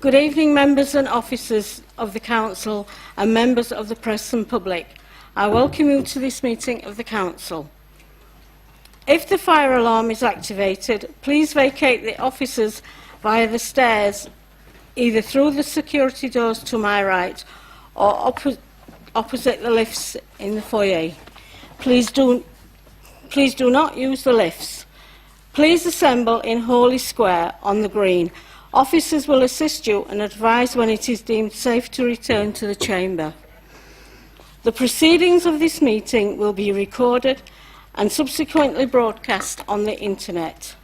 Good evening, members and officers of the Council and members of the press and public. I welcome you to this meeting of the Council. If the fire alarm is activated, please vacate the offices via the stairs, either through the security doors to my right or opposite the lifts in the foyer. Please do not use the lifts. Please assemble in Hawley Square on the Green. Officers will assist you and advise when it is deemed safe to return to the chamber. The proceedings of this meeting will be recorded and subsequently broadcast on the internet.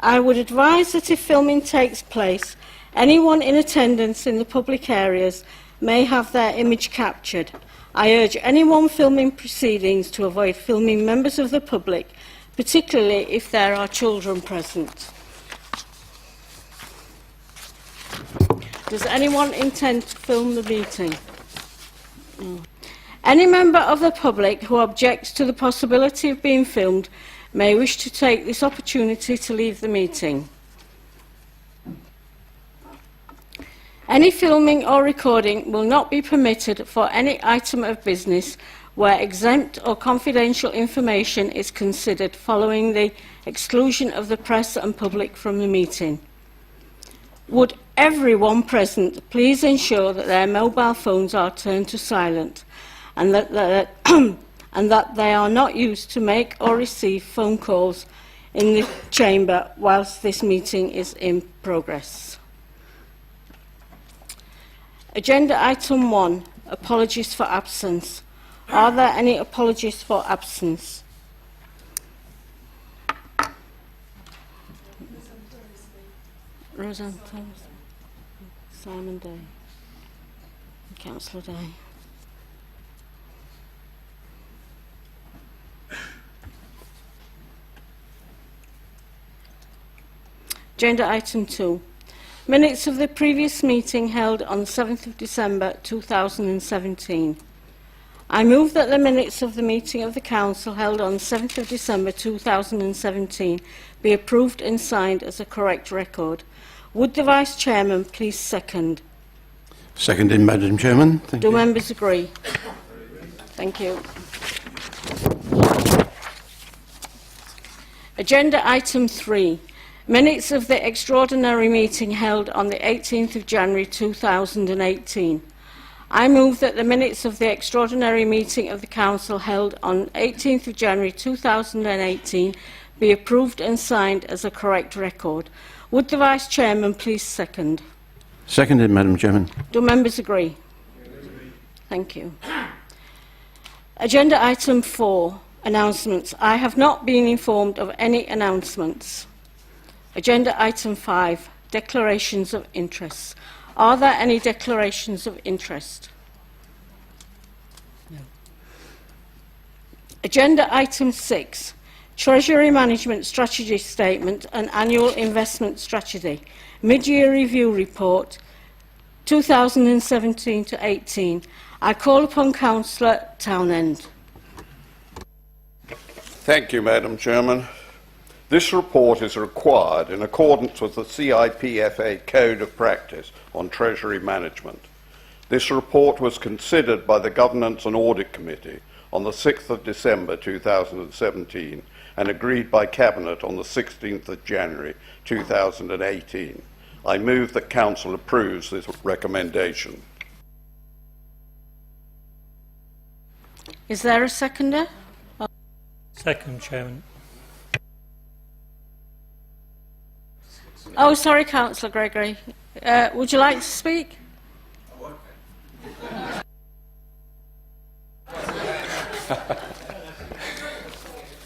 I would advise that if filming takes place, anyone in attendance in the public areas may have their image captured. I urge anyone filming proceedings to avoid filming members of the public, particularly if there are children present. Does anyone intend to film the meeting? No. Any member of the public who objects to the possibility of being filmed may wish to take this opportunity to leave the meeting. Any filming or recording will not be permitted for any item of business where exempt or confidential information is considered following the exclusion of the press and public from the meeting. Would everyone present please ensure that their mobile phones are turned to silent and that they are not used to make or receive phone calls in the chamber whilst this meeting is in progress. Agenda item 1, apologies for absence. Are there any apologies for absence? Roseanne Thomas, Simon Day, Councillor Day. Agenda item 2. Minutes of the previous meeting held on the 7th of December 2017. I move that the minutes of the meeting of the Council held on the 7th of December 2017 be approved and signed as a correct record. Would the Vice Chairman please second? Seconded, Madam Chairman. Thank you. Do members agree? Thank you. Agenda item 3. Minutes of the extraordinary meeting held on the 18th of January 2018. I move that the minutes of the extraordinary meeting of the Council held on 18th of January 2018 be approved and signed as a correct record. Would the Vice Chairman please second? Seconded, Madam Chairman. Do members agree? Thank you. Agenda item 4, announcements. I have not been informed of any announcements. Agenda item 5, declarations of interest. Are there any declarations of interest? No. Agenda item 6, Treasury Management Strategy Statement and Annual Investment Strategy, Mid-Year Review Report 2017-18. I call upon Councillor Townend. Thank you, Madam Chairman. This report is required in accordance with the CIPFA Code of Practice on Treasury Management. This report was considered by the Governance and Audit Committee on the 6th of December 2017 and agreed by Cabinet on the 16th of January 2018. I move that Council approves this recommendation. Is there a seconder? Second, Chairman. Oh, sorry, Councillor Gregory. Would you like to speak?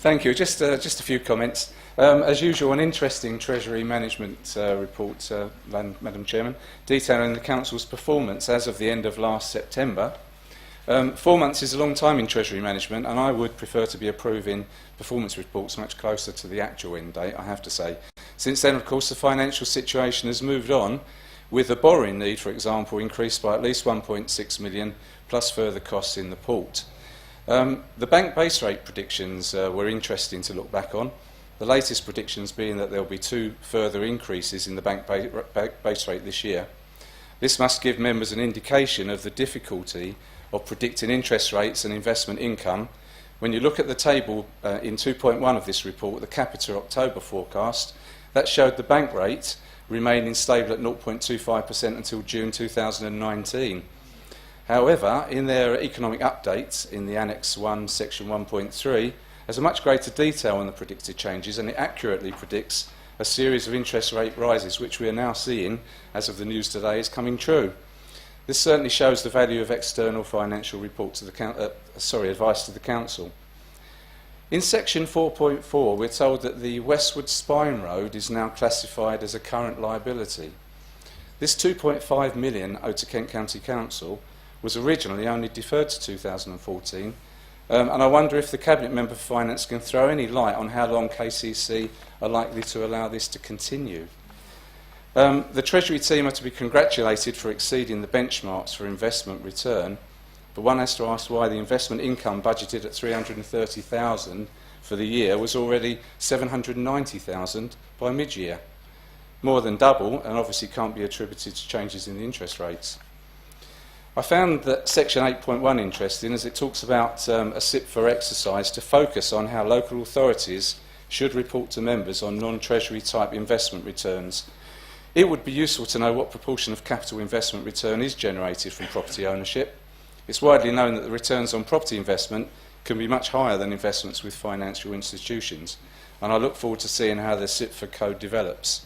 Thank you. Just a few comments. As usual, an interesting Treasury Management report, Madam Chairman, detailing the Council's performance as of the end of last September. 4 months is a long time in Treasury Management, and I would prefer to be approving performance reports much closer to the actual end date, I have to say. Since then, of course, the financial situation has moved on, with the borrowing need, for example, increased by at least 1.6 million, plus further costs in the port. The bank base rate predictions were interesting to look back on. the latest predictions being that there will be 2 further increases in the bank base rate this year. This must give members an indication of the difficulty of predicting interest rates and investment income. When you look at the table in 2.1 of this report, the Capita October forecast, that showed the bank rate remaining stable at 0.25% until June 2019. However, in their economic updates in the Annex 1, Section 1.3, there's a much greater detail on the predicted changes, and it accurately predicts a series of interest rate rises, which we are now seeing, as of the news today, is coming true. This certainly shows the value of external financial reports to the advice to the Council. In Section 4.4, we're told that the Westward Spine Road is now classified as a current liability. This £2.5 million owed to Kent County Council was originally only deferred to 2014, and I wonder if the Cabinet Member for Finance can throw any light on how long KCC are likely to allow this to continue. The Treasury team are to be congratulated for exceeding the benchmarks for investment return, but one has to ask why the investment income budgeted at $330,000 for the year was already $790,000 by mid-year. More than double, and obviously can't be attributed to changes in the interest rates. I found that Section 8.1 interesting, as it talks about a SIPFA exercise to focus on how local authorities should report to members on non-treasury type investment returns. It would be useful to know what proportion of capital investment return is generated from property ownership. It's widely known that the returns on property investment can be much higher than investments with financial institutions, and I look forward to seeing how the SIPFA code develops.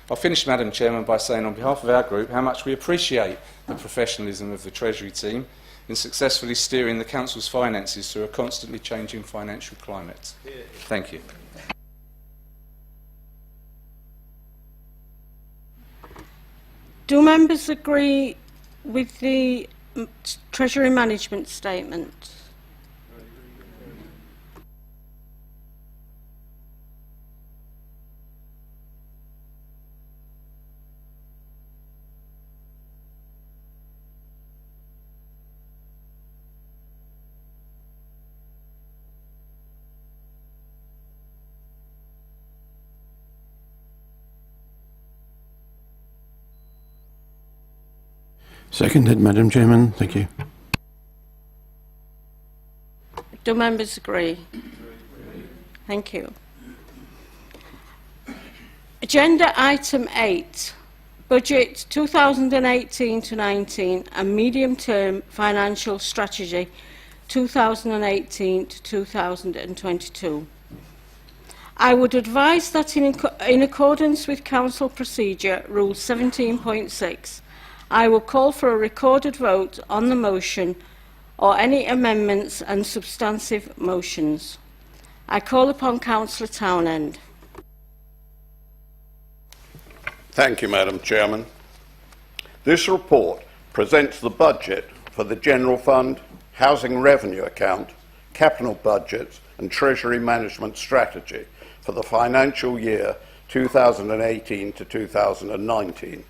I'll finish, Madam Chairman, by saying on behalf of our group how much we appreciate the professionalism of the Treasury team in successfully steering the Council's finances through a constantly changing financial climate. Thank you. Do members agree with the Treasury Management Statement? Seconded, Madam Chairman. Thank you. Do members agree? Thank you. Agenda item 8, Budget 2018-19 and Medium-Term Financial Strategy 2018 to 2022. I would advise that in accordance with Council Procedure Rule 17.6, I will call for a recorded vote on the motion or any amendments and substantive motions. I call upon Councillor Townend. Thank you, Madam Chairman. This report presents the budget for the General Fund, Housing Revenue Account, Capital Budgets and Treasury Management Strategy for the financial year 2018 to 2019.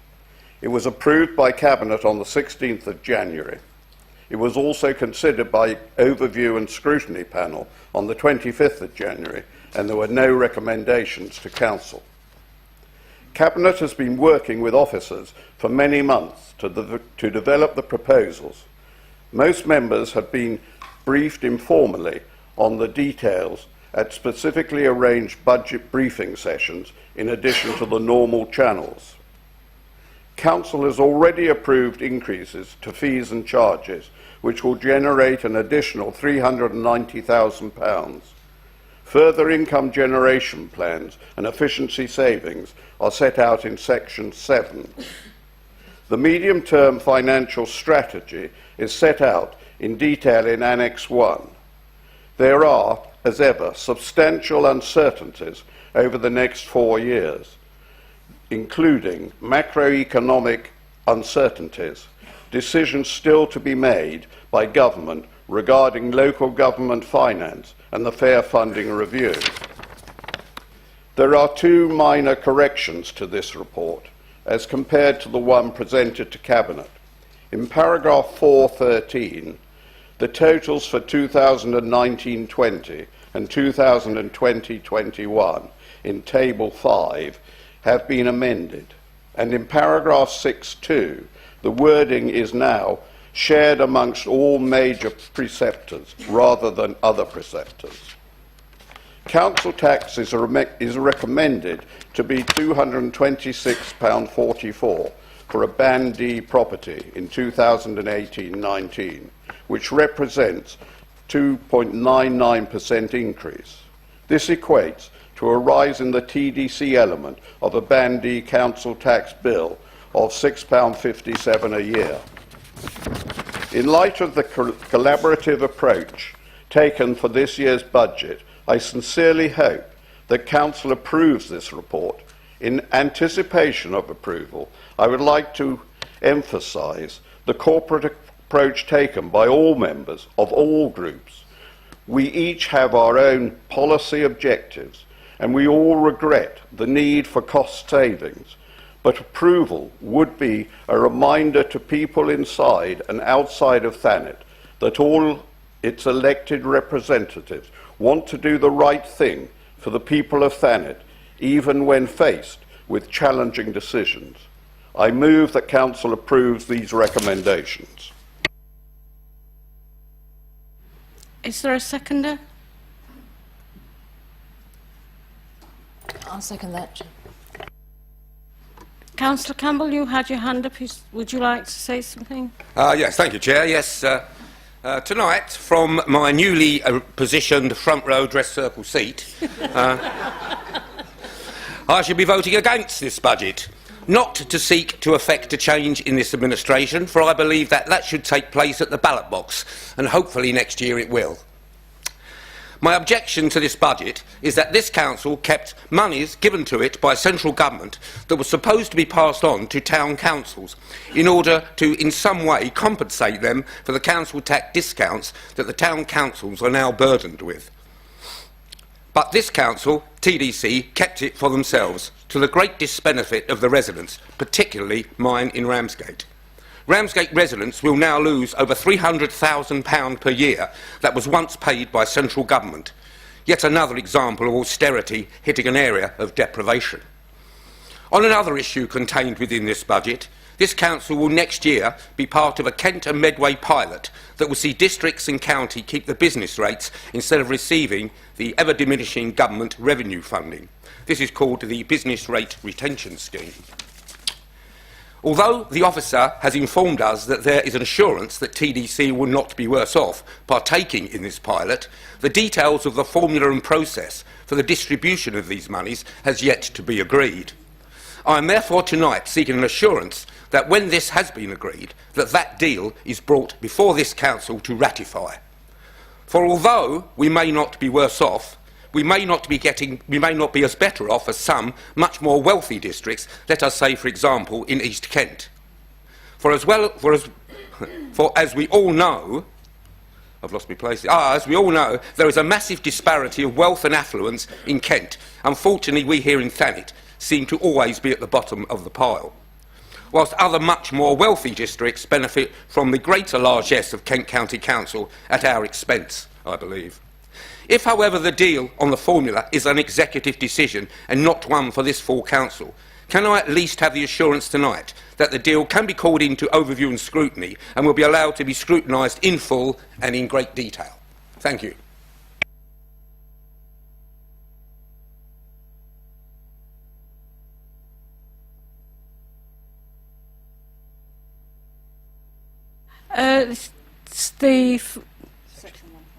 It was approved by Cabinet on the 16th of January. It was also considered by Overview and Scrutiny Panel on the 25th of January, and there were no recommendations to Council. Cabinet has been working with officers for many months to develop the proposals. Most members have been briefed informally on the details at specifically arranged budget briefing sessions in addition to the normal channels. Council has already approved increases to fees and charges, which will generate an additional £390,000. Further income generation plans and efficiency savings are set out in Section 7. The medium-term financial strategy is set out in detail in Annex 1. There are, as ever, substantial uncertainties over the next 4 years, including macroeconomic uncertainties, decisions still to be made by government regarding local government finance and the Fair Funding Review. There are 2 minor corrections to this report as compared to the one presented to Cabinet. In paragraph 413, the totals for 2019-20 and 2020-21 in Table 5 have been amended, and in paragraph 6.2 the wording is now shared amongst all major preceptors rather than other preceptors. Council tax is recommended to be £226.44 for a Band D property in 2018-19, which represents 2.99% increase. This equates to a rise in the TDC element of a Band D council tax bill of £6.57 a year. In light of the collaborative approach taken for this year's budget, I sincerely hope that Council approves this report. In anticipation of approval, I would like to emphasise the corporate approach taken by all members of all groups. We each have our own policy objectives, and we all regret the need for cost savings, but approval would be a reminder to people inside and outside of Thanet that all its elected representatives want to do the right thing for the people of Thanet, even when faced with challenging decisions. I move that Council approves these recommendations. Is there a seconder? I'll second that. Councillor Campbell, you had your hand up. Would you like to say something? Yes, thank you, Chair. Yes, tonight, from my newly positioned front row dress circle seat, I shall be voting against this budget, not to seek to effect a change in this administration, for I believe that should take place at the ballot box, and hopefully next year it will. My objection to this budget is that this council kept monies given to it by central government that was supposed to be passed on to town councils in order to in some way compensate them for the council tax discounts that the town councils are now burdened with. But this council, TDC, kept it for themselves, to the great disbenefit of the residents, particularly mine in Ramsgate. Ramsgate residents will now lose over £300,000 per year that was once paid by central government. Yet another example of austerity hitting an area of deprivation. On another issue contained within this budget, this council will next year be part of a Kent and Medway pilot that will see districts and county keep the business rates instead of receiving the ever-diminishing government revenue funding. This is called the Business Rate Retention Scheme. Although the officer has informed us that there is an assurance that TDC will not be worse off partaking in this pilot, the details of the formula and process for the distribution of these monies has yet to be agreed. I am therefore tonight seeking an assurance that when this has been agreed, that deal is brought before this council to ratify. For although we may not be worse off, we may not be as better off as some much more wealthy districts, let us say, for example, in East Kent. For as we all know, I've lost my place. As we all know, there is a massive disparity of wealth and affluence in Kent. Unfortunately, we here in Thanet seem to always be at the bottom of the pile, whilst other much more wealthy districts benefit from the greater largesse of Kent County Council at our expense, I believe. If, however, the deal on the formula is an executive decision and not one for this full council, can I at least have the assurance tonight that the deal can be called into overview and scrutiny and will be allowed to be scrutinised in full and in great detail? Thank you.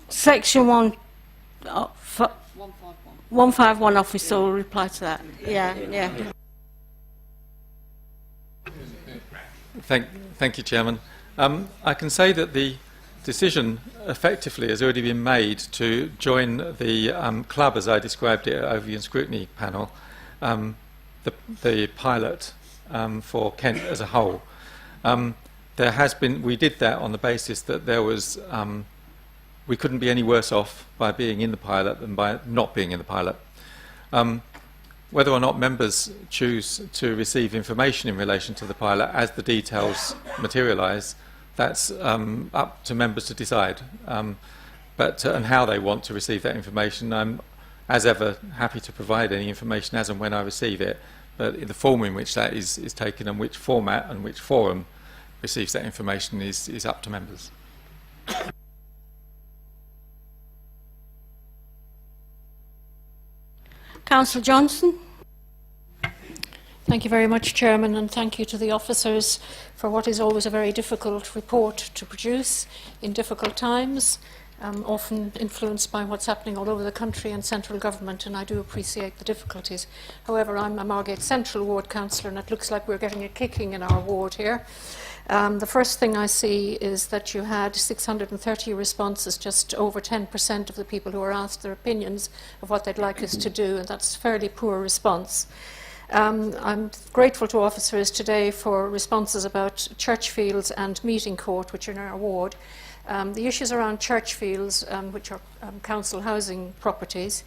Section 1. 151 officer will reply to that. Yeah. Thank you, Chairman. I can say that the decision effectively has already been made to join the club, as I described it over the scrutiny panel, the pilot for Kent as a whole. We did that on the basis that there was we couldn't be any worse off by being in the pilot than by not being in the pilot. Whether or not members choose to receive information in relation to the pilot as the details materialise, that's up to members to decide. but and how they want to receive that information. I'm, as ever, happy to provide any information as and when I receive it, but in the form in which that is taken and which format and which forum receives that information is up to members. Councillor Johnson. Thank you very much, Chairman, and thank you to the officers for what is always a very difficult report to produce in difficult times, often influenced by what's happening all over the country and central government, and I do appreciate the difficulties. However, I'm a Margate Central Ward Councillor, and it looks like we're getting a kicking in our ward here. The first thing I see is that you had 630 responses, just over 10% of the people who were asked their opinions of what they'd like us to do, and that's a fairly poor response. I'm grateful to officers today for responses about church fields and meeting court, which are in our ward. The issues around church fields, which are council housing properties,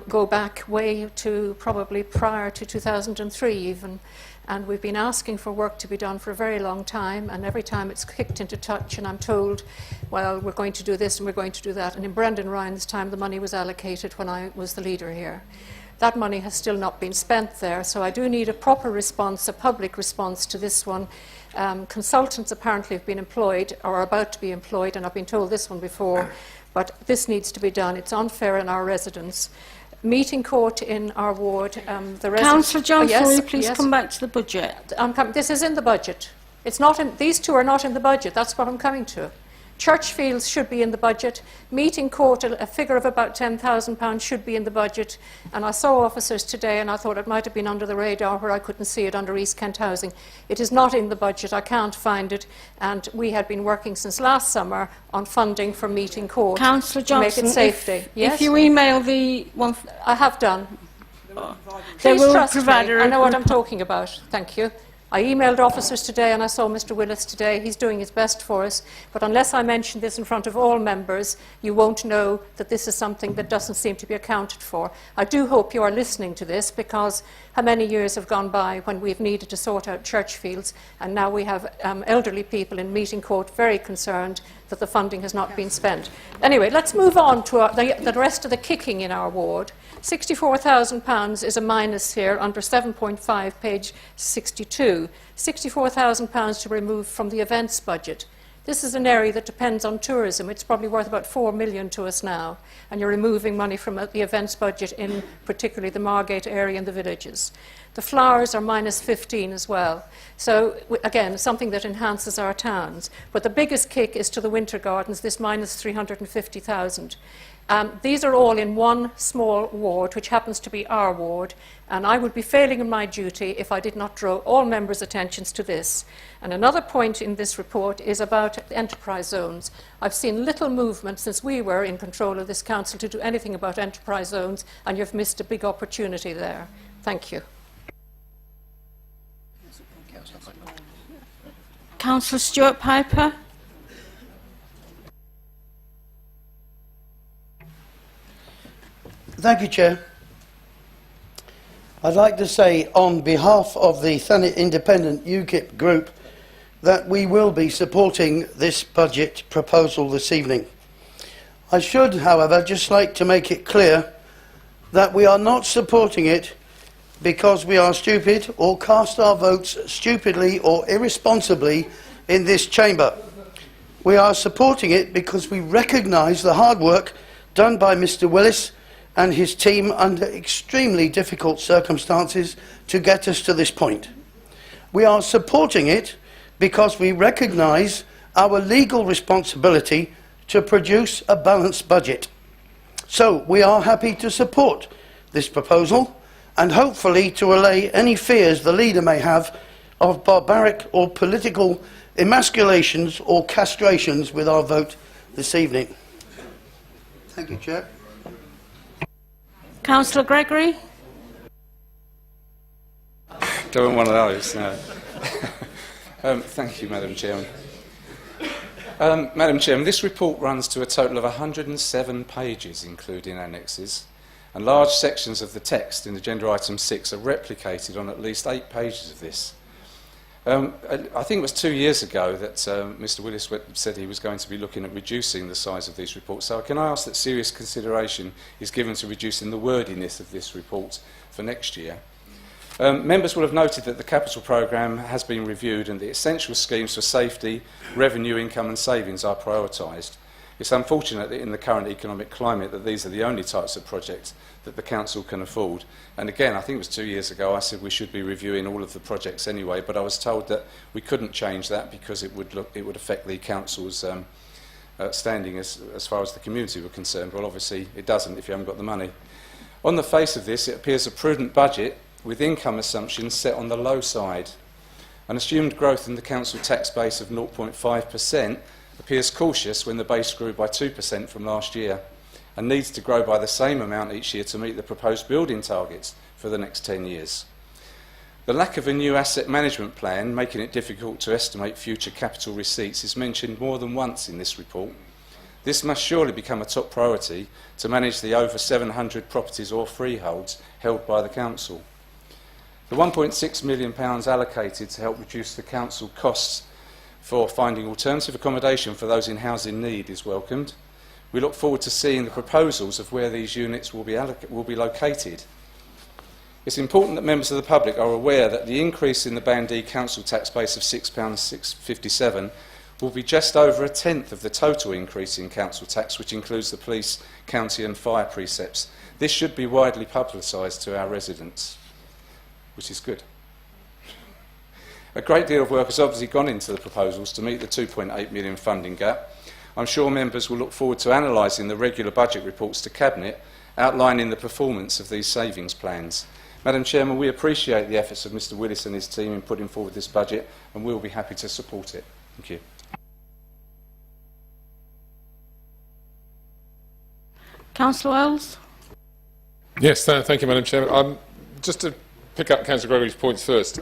go back way to probably prior to 2003 even. And we've been asking for work to be done for a very long time, and every time it's kicked into touch and I'm told, well, we're going to do this and we're going to do that. And in Brendan Ryan's time, the money was allocated when I was the leader here. That money has still not been spent there, so I do need a proper response, a public response to this one. Consultants apparently have been employed or are about to be employed, and I've been told this one before, but this needs to be done. It's unfair on our residents. Meeting court in our ward. Councillor Johnson, yes, will you please yes. come back to the budget? This is in the budget. It's not in, these two are not in the budget. That's what I'm coming to. Church fields should be in the budget. Meeting court, a figure of about £10,000 should be in the budget. And I saw officers today and I thought it might have been under the radar where I couldn't see it under East Kent Housing. It is not in the budget. I can't find it. And we had been working since last summer on funding for meeting court. Councillor to make Johnson, it safety. if you email the one... I have done. They Please will trust provide me. I know what I'm talking about. Thank you. I emailed officers today and I saw Mr Willis today. He's doing his best for us. But unless I mention this in front of all members, you won't know that this is something that doesn't seem to be accounted for. I do hope you are listening to this, because how many years have gone by when we've needed to sort out church fields, and now we have elderly people in meeting court very concerned that the funding has not been spent. Anyway, let's move on to the rest of the kicking in our ward. £64,000 is a minus here under 7.5, page 62. £64,000 to remove from the events budget. This is an area that depends on tourism. It's probably worth about £4 million to us now, and you're removing money from the events budget in particularly the Margate area and the villages. The flowers are minus 15 as well. So, again, something that enhances our towns. But the biggest kick is to the winter gardens, this minus 350,000. These are all in one small ward, which happens to be our ward, and I would be failing in my duty if I did not draw all members' attentions to this. And another point in this report is about enterprise zones. I've seen little movement since we were in control of this council to do anything about enterprise zones, and you've missed a big opportunity there. Thank you. Councillor Stuart Piper. Thank you, Chair. I'd like to say on behalf of the Thanet Independent UKIP group that we will be supporting this budget proposal this evening. I should, however, just like to make it clear that we are not supporting it because we are stupid or cast our votes stupidly or irresponsibly in this chamber. We are supporting it because we recognise the hard work done by Mr Willis and his team under extremely difficult circumstances to get us to this point. We are supporting it because we recognise our legal responsibility to produce a balanced budget. So we are happy to support this proposal and hopefully to allay any fears the leader may have of barbaric or political emasculations or castrations with our vote this evening. Thank you, Chair. Councillor Gregory. Don't want one of those, no. Thank you, Madam Chairman. Madam Chairman, this report runs to a total of 107 pages, including annexes, and large sections of the text in Agenda Item 6 are replicated on at least 8 pages of this. I think it was 2 years ago that Mr Willis said he was going to be looking at reducing the size of these reports. So can I ask that serious consideration is given to reducing the wordiness of this report for next year? Members will have noted that the capital programme has been reviewed and the essential schemes for safety, revenue, income and savings are prioritised. It's unfortunate that in the current economic climate that these are the only types of projects that the Council can afford. And again, I think it was 2 years ago, I said we should be reviewing all of the projects anyway, but I was told that we couldn't change that because it would affect the Council's standing as far as the community were concerned. Well, obviously it doesn't if you haven't got the money. On the face of this, it appears a prudent budget with income assumptions set on the low side. An assumed growth in the Council tax base of 0.5% appears cautious when the base grew by 2% from last year and needs to grow by the same amount each year to meet the proposed building targets for the next 10 years. The lack of a new asset management plan, making it difficult to estimate future capital receipts, is mentioned more than once in this report. This must surely become a top priority to manage the over 700 properties or freeholds held by the Council. The £1.6 million allocated to help reduce the Council costs for finding alternative accommodation for those in housing need is welcomed. We look forward to seeing the proposals of where these units will be located. It's important that members of the public are aware that the increase in the Band D council tax base of £6.57 will be just over a tenth of the total increase in council tax, which includes the police, county and fire precepts. This should be widely publicised to our residents, which is good. A great deal of work has obviously gone into the proposals to meet the £2.8 million funding gap. I'm sure members will look forward to analysing the regular budget reports to Cabinet outlining the performance of these savings plans. Madam Chairman, we appreciate the efforts of Mr Willis and his team in putting forward this budget and we'll be happy to support it. Thank you. Councillor Wells. Yes, thank you, Madam Chairman. Just to pick up Councillor Gregory's points first.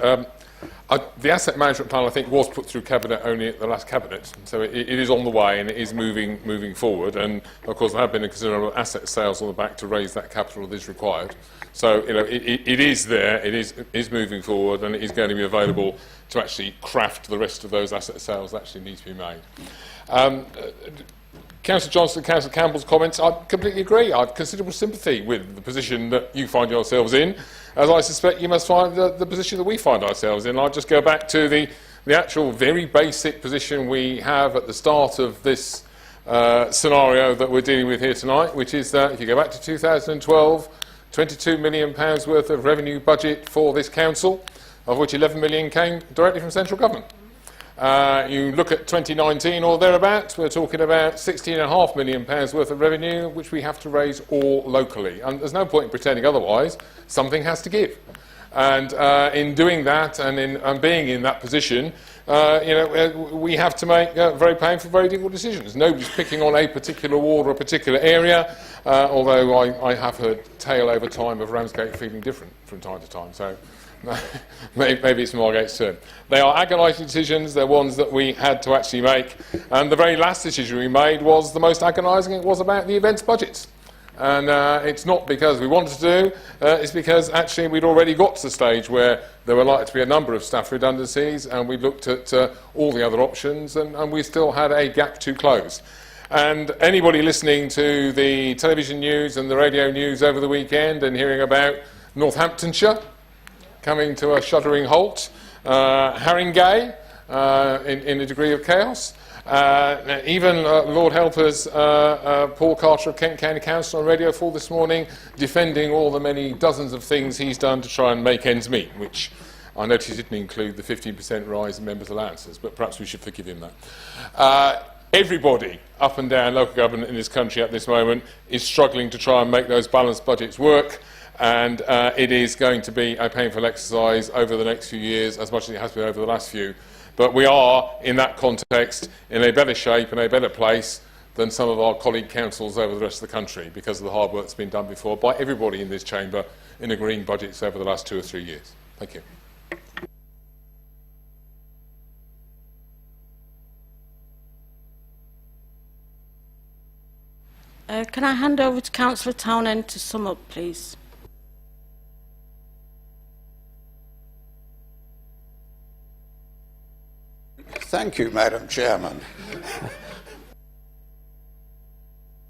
The asset management plan, I think, was put through Cabinet only at the last Cabinet, so it is on the way and it is moving forward. And of course, there have been a considerable asset sales on the back to raise that capital that is required. So it is there, it is moving forward, and it is going to be available to actually craft the rest of those asset sales that actually need to be made. Councillor Johnson, Councillor Campbell's comments, I completely agree. I have considerable sympathy with the position that you find yourselves in, as I suspect you must find the position that we find ourselves in. I'll just go back to the actual very basic position we have at the start of this scenario that we're dealing with here tonight, which is that if you go back to 2012, £22 million worth of revenue budget for this council, of which 11 million came directly from central government. You look at 2019 or thereabouts, we're talking about £16.5 million worth of revenue, which we have to raise all locally. And there's no point in pretending otherwise. Something has to give. And in doing that and being in that position, we have to make very painful, very difficult decisions. Nobody's picking on a particular ward or a particular area, although I have heard tale over time of Ramsgate feeling different from time to time. So maybe it's Margate's turn. They are agonising decisions. They're ones that we had to actually make. And the very last decision we made was the most agonising. It was about the events budgets. And it's not because we wanted to do, it's because actually we'd already got to the stage where there were likely to be a number of staff redundancies, and we looked at all the other options, and we still had a gap to close. And anybody listening to the television news and the radio news over the weekend and hearing about Northamptonshire coming to a shuddering halt, Haringey in a degree of chaos. Even Lord help us, Paul Carter of Kent County Council on Radio 4 this morning, defending all the many dozens of things he's done to try and make ends meet, which I noticed didn't include the 15% rise in members' allowances, but perhaps we should forgive him that. Everybody up and down local government in this country at this moment is struggling to try and make those balanced budgets work. And it is going to be a painful exercise over the next few years, as much as it has been over the last few. But we are, in that context, in a better shape and a better place than some of our colleague councils over the rest of the country, because of the hard work that's been done before by everybody in this chamber in agreeing budgets over the last 2 or 3 years. Thank you. Can I hand over to Councillor Townend to sum up, please? Thank you, Madam Chairman.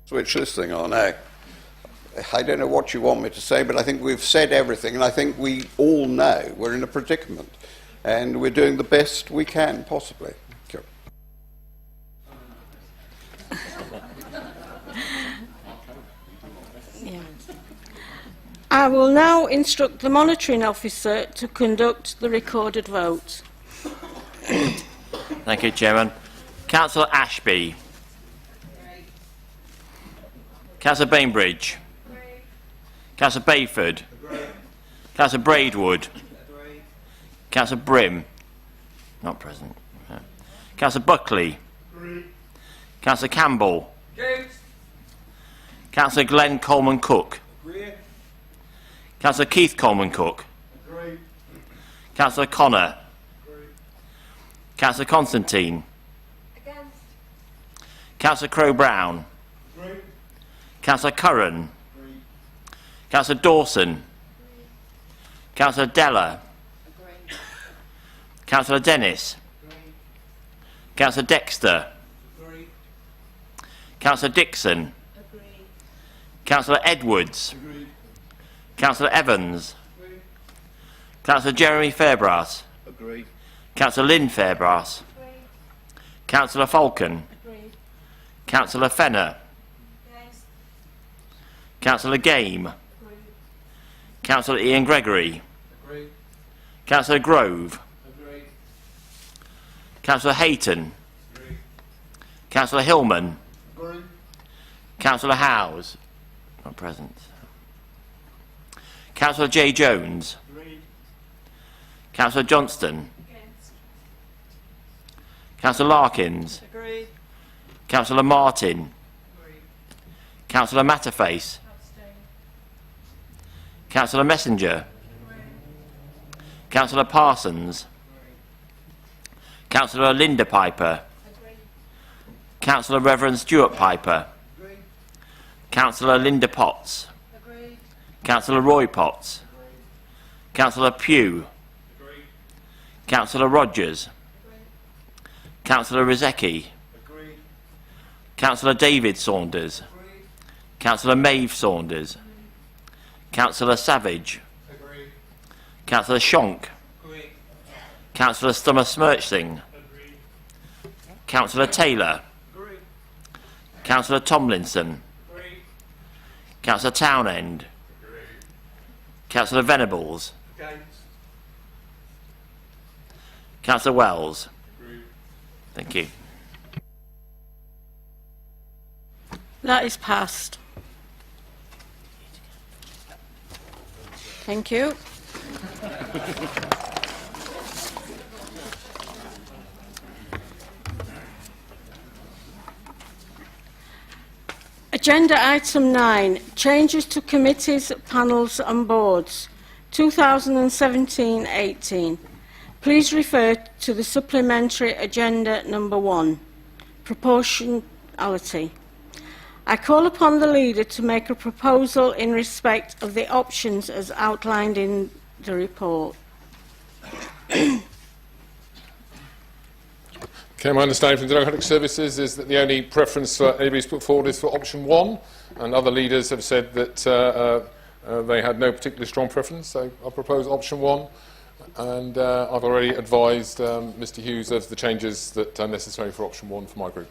Switch this thing on now. I don't know what you want me to say, but I think we've said everything, and I think we all know we're in a predicament, and we're doing the best we can possibly. Thank you. Yeah. I will now instruct the monitoring officer to conduct the recorded vote. Thank you, Chairman. Councillor Ashby. Councillor Bainbridge. Councillor Bayford. Councillor Braidwood. Councillor Brim. Not present. No. Councillor Buckley. Councillor Campbell. Councillor Glenn Coleman Cook. Councillor Keith Coleman Cook. Councillor Connor. Councillor Constantine. Councillor Crowe-Brown. Councillor Curran. Councillor Dawson. Councillor Della. Councillor Dennis. Councillor Dexter. Councillor Dixon. Councillor Edwards. Councillor Evans. Councillor Jeremy Fairbrass. Councillor Lynn Fairbrass. Councillor Falcon. Councillor Fenner. Councillor Game. Councillor Ian Gregory. Councillor Grove. Councillor Hayton. Councillor Hillman. Councillor Howes. Not present. Councillor J. Jones. Councillor Johnston. Councillor Larkins. Councillor Martin. Councillor Matterface. Councillor Messenger. Councillor Parsons. Councillor Linda Piper. Councillor Reverend Stuart Piper. Councillor Linda Potts. Councillor Roy Potts. Councillor Pugh. Councillor Rogers. Councillor Rizeki. Councillor David Saunders. Councillor Maeve Saunders. Councillor Savage. Councillor Shonk. Councillor Stummer Smirchsing. Councillor Taylor. Councillor Tomlinson. Councillor Townend. Councillor Venables. Councillor Wells. Thank you. That is passed. Thank you. Agenda item 9, changes to committees, panels and boards, 2017-18. Please refer to the supplementary agenda number 1, proportionality. I call upon the leader to make a proposal in respect of the options as outlined in the report. Okay, my understanding from Democratic Services is that the only preference for anybody's put forward is for option 1, and other leaders have said that they had no particularly strong preference, so I propose option 1, and I've already advised Mr Hughes of the changes that are necessary for option 1 for my group.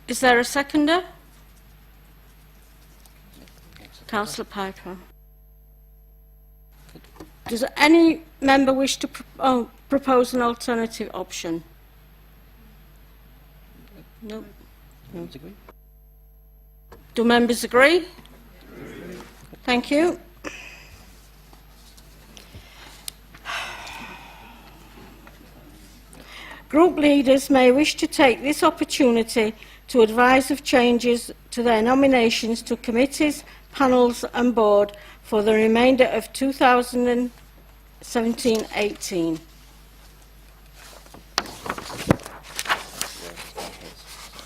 Is there a seconder? Councillor Piper. Does any member wish to propose an alternative option? No. No. Do members agree? Thank you. Group leaders may wish to take this opportunity to advise of changes to their nominations to committees, panels and board for the remainder of 2017-18.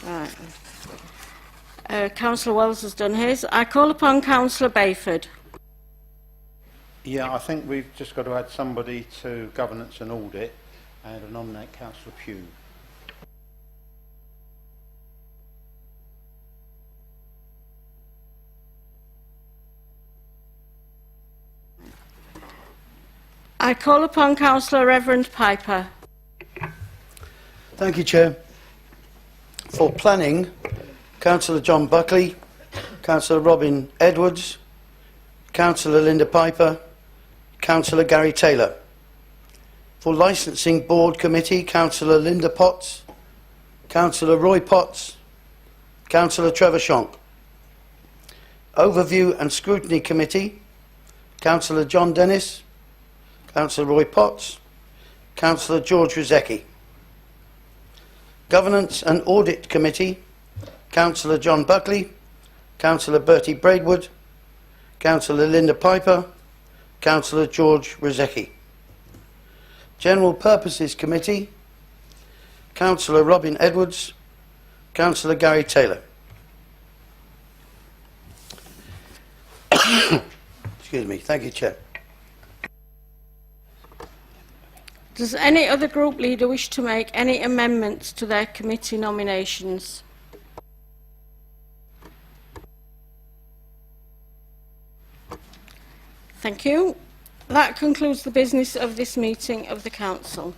Right. Councillor Wells has done his. I call upon Councillor Bayford. Yeah, I think we've just got to add somebody to governance and audit and nominate Councillor Pugh. I call upon Councillor Reverend Piper. Thank you, Chair. For planning, Councillor John Buckley, Councillor Robin Edwards, Councillor Linda Piper, Councillor Gary Taylor. For licensing board committee, Councillor Linda Potts, Councillor Roy Potts, Councillor Trevor Shonk. Overview and scrutiny committee, Councillor John Dennis, Councillor Roy Potts, Councillor George Rizecki. Governance and Audit Committee, Councillor John Buckley, Councillor Bertie Braidwood, Councillor Linda Piper, Councillor George Rizecki. General Purposes Committee, Councillor Robin Edwards, Councillor Gary Taylor. Excuse me. Thank you, Chair. Does any other group leader wish to make any amendments to their committee nominations? Thank you. That concludes the business of this meeting of the Council.